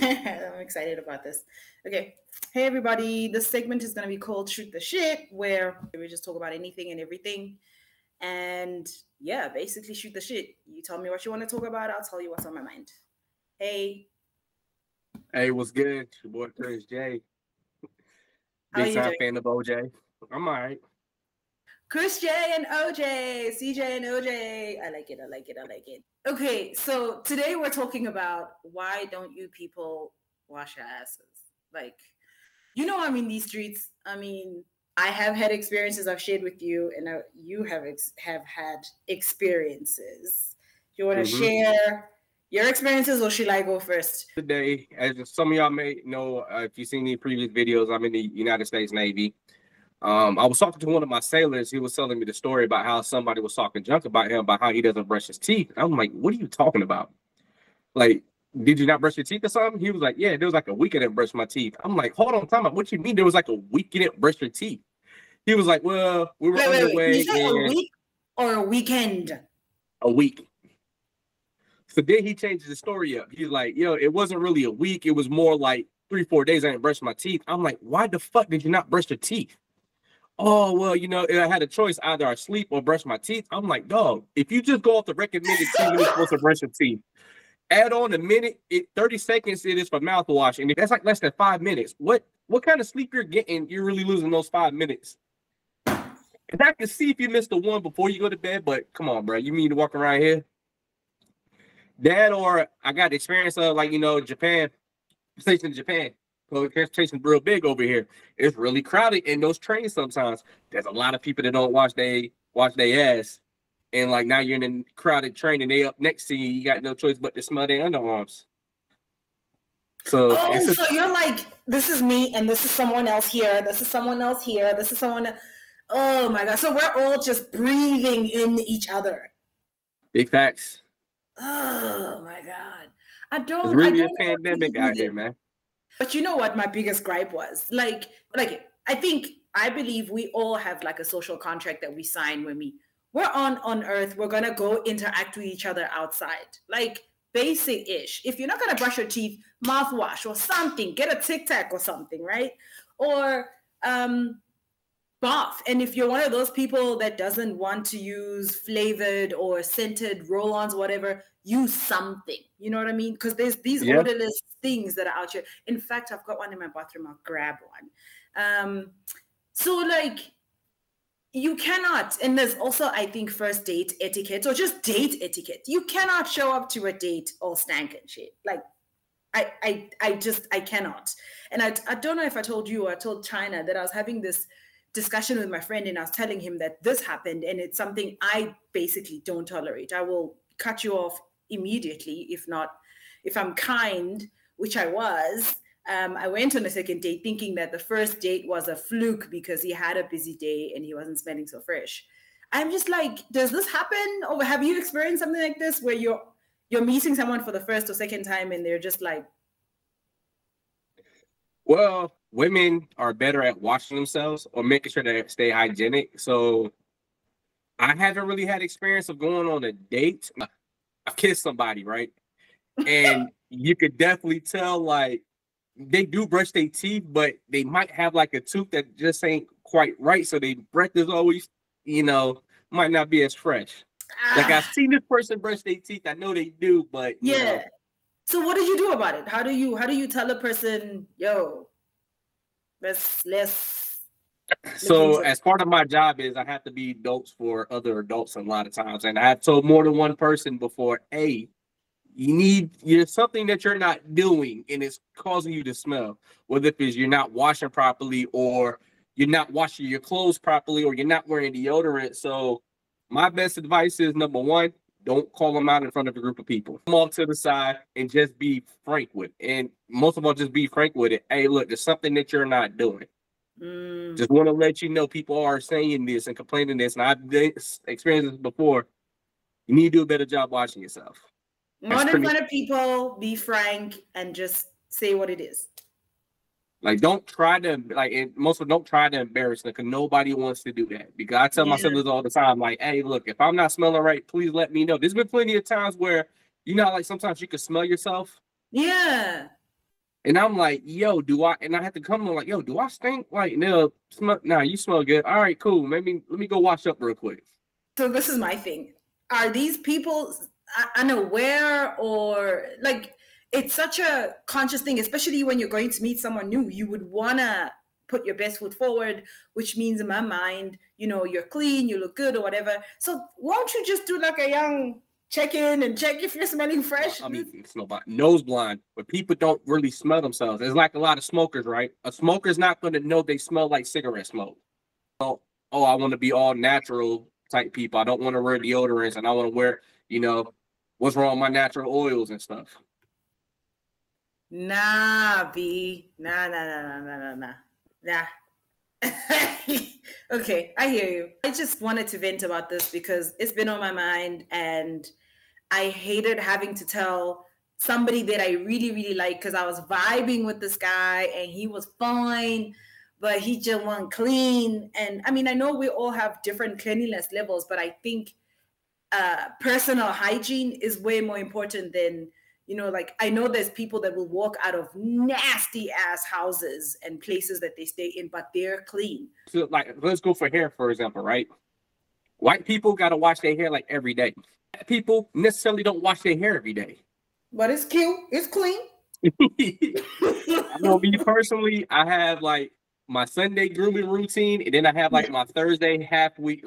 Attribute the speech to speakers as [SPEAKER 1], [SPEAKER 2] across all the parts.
[SPEAKER 1] I'm excited about this. Okay. Hey, everybody. This segment is going to be called Shoot the Shit, where we just talk about anything and everything. And yeah, basically shoot the shit. You tell me what you want to talk about. I'll tell you what's on my mind. Hey.
[SPEAKER 2] Hey, what's good? Your boy Chris J.
[SPEAKER 1] How are
[SPEAKER 2] Big
[SPEAKER 1] you
[SPEAKER 2] time
[SPEAKER 1] doing?
[SPEAKER 2] fan of OJ. I'm all right.
[SPEAKER 1] Chris J and OJ, CJ and OJ. I like it. I like it. I like it. Okay, so today we're talking about why don't you people wash your asses? Like, I'm in these streets. I mean, I have had experiences I've shared with you, and you have had experiences. You want to share your experiences, or should I go first?
[SPEAKER 2] Today, as some of y'all may know, if you've seen the previous videos, I'm in the United States Navy. I was talking to one of my sailors. He was telling me the story about how somebody was talking junk about him, about how he doesn't brush his teeth. I'm like, what are you talking about? Like, did you not brush your teeth or something? He was like, yeah, there was like a week I didn't brush my teeth. I'm like, hold on, time out. What you mean there was like a week you didn't brush your teeth? He was like, well, we were underway.
[SPEAKER 1] You said a week or a weekend?
[SPEAKER 2] A week. So then he changed the story up. He's like, yo, it wasn't really a week. It was more like 3-4 days I didn't brush my teeth. I'm like, why the fuck did you not brush your teeth? Oh, well, I had a choice. Either I sleep or brush my teeth. I'm like, dog, if you just go off the recommended 2 minutes supposed to brush your teeth, add on a minute, 30 seconds it is for mouthwash. And if that's like less than 5 minutes, what kind of sleep you're getting, you're really losing those 5 minutes. And I can see if you missed the one before you go to bed, but come on, bro. You mean to walk around here? That, or I got the experience of Japan, station in Japan. Transportation real big over here. It's really crowded in those trains sometimes. There's a lot of people that don't wash their ass. And like now you're in a crowded train and they up next to you, you got no choice but to smell their underarms. So
[SPEAKER 1] you're like, this is me and this is someone else here. This is someone else here. This is someone. Oh my God. So we're all just breathing in each other.
[SPEAKER 2] Big facts.
[SPEAKER 1] Oh my God.
[SPEAKER 2] It's really a pandemic out here, man.
[SPEAKER 1] But you know what my biggest gripe was? Like I believe we all have like a social contract that we sign when we're on earth. We're gonna go interact with each other outside. Like basic-ish. If you're not gonna brush your teeth, mouthwash or something, get a Tic Tac or something, right? Or bath. And if you're one of those people that doesn't want to use flavored or scented roll-ons, whatever, use something. You know what I mean? Because there's these odorless things that are out here. In fact, I've got one in my bathroom. I'll grab one. So like you cannot, and there's also, I think, first date etiquette or just date etiquette. You cannot show up to a date all stank and shit. Like I cannot. And I don't know if I told you or I told China that I was having this discussion with my friend and I was telling him that this happened and it's something I basically don't tolerate. I will cut you off immediately if I'm kind, which I was. I went on a second date thinking that the first date was a fluke because he had a busy day and he wasn't smelling so fresh. I'm just like, does this happen? Or have you experienced something like this where you're meeting someone for the first or second time and they're just like,
[SPEAKER 2] well, women are better at washing themselves or making sure they stay hygienic. So I haven't really had experience of going on a date. I've kissed somebody, right? And you could definitely tell, like, they do brush their teeth, but they might have like a tooth that just ain't quite right. So their breath is always, might not be as fresh. Like I've seen this person brush their teeth. I know they do, but
[SPEAKER 1] yeah. So what did you do about it? How do you tell a person, yo, let's
[SPEAKER 2] So as part of my job is I have to be adults for other adults a lot of times. And I have told more than one person before, hey, you're something that you're not doing and it's causing you to smell. Whether if you're not washing properly or you're not washing your clothes properly or you're not wearing deodorant. So my best advice is, number one, don't call them out in front of a group of people. Come off to the side and just be frank with it. And most of all, just be frank with it. Hey, look, there's something that you're not doing. Just want to let you know people are saying this and complaining this. And I've experienced this before. You need to do a better job washing yourself.
[SPEAKER 1] Not in front of people, be frank and just say what it is.
[SPEAKER 2] Like, don't try to, most of them don't try to embarrass them because nobody wants to do that. Because I tell myself this all the time, like, hey, look, if I'm not smelling right, please let me know. There's been plenty of times where, like sometimes you can smell yourself.
[SPEAKER 1] Yeah.
[SPEAKER 2] And I'm like, yo, do I? And I had to come on like, yo, do I stink? Like, no, smell. Nah, you smell good. All right, cool. Maybe let me go wash up real quick.
[SPEAKER 1] So this is my thing. Are these people unaware, or like it's such a conscious thing, especially when you're going to meet someone new? You would wanna put your best foot forward, which means in my mind, you're clean, you look good or whatever. So won't you just do like a young check in and check if you're smelling fresh?
[SPEAKER 2] I mean, it's nobody nose blind, but people don't really smell themselves. There's like a lot of smokers, right? A smoker's not going to know they smell like cigarette smoke. So, I want to be all natural type people. I don't want to wear deodorants, and I want to wear, what's wrong with my natural oils and stuff.
[SPEAKER 1] Nah, B. Nah. Okay, I hear you. I just wanted to vent about this because it's been on my mind, and I hated having to tell somebody that I really, really like, because I was vibing with this guy and he was fine, but he just wasn't clean. And I mean, I know we all have different cleanliness levels, but I think personal hygiene is way more important than, like, I know there's people that will walk out of nasty ass houses and places that they stay in, but they're clean.
[SPEAKER 2] So, like, let's go for hair, for example, right? White people got to wash their hair like every day. People necessarily don't wash their hair every day.
[SPEAKER 1] But it's cute. It's clean.
[SPEAKER 2] I know me personally, I have like my Sunday grooming routine, and then I have like my Thursday half week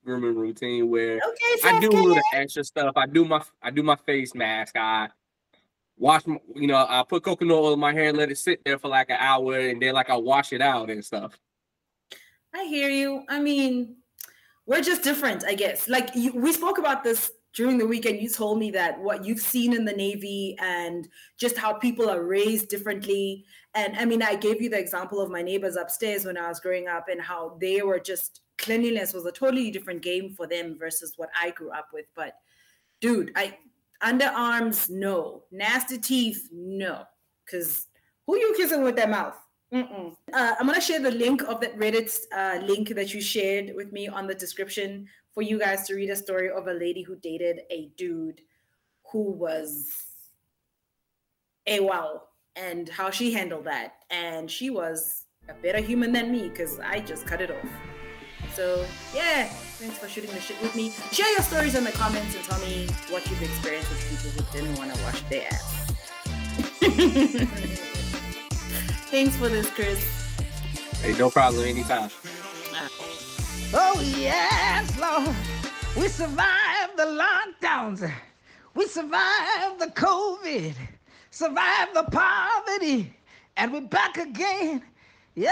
[SPEAKER 2] grooming routine where I do a little extra stuff. I do my face mask. I wash my, I put coconut oil in my hair and let it sit there for like an hour, and then like I wash it out and stuff.
[SPEAKER 1] I hear you. I mean, we're just different, I guess. Like we spoke about this during the weekend. You told me that what you've seen in the Navy and just how people are raised differently. And I mean, I gave you the example of my neighbors upstairs when I was growing up, and how they were just, cleanliness was a totally different game for them versus what I grew up with. But dude, underarms, no. Nasty teeth, no. Because who you kissing with that mouth? I'm going to share the link of that Reddit link that you shared with me on the description for you guys to read a story of a lady who dated a dude who was AWOL and how she handled that. And she was a better human than me because I just cut it off. So yeah, thanks for shooting the shit with me. Share your stories in the comments and tell me what you've experienced with people who didn't want to wash their ass. Thanks for this, Chris.
[SPEAKER 2] Hey, no problem, anytime.
[SPEAKER 3] Oh yes, Lord. We survived the lockdowns. We survived the COVID. Survived the poverty. And we're back again. Yeah.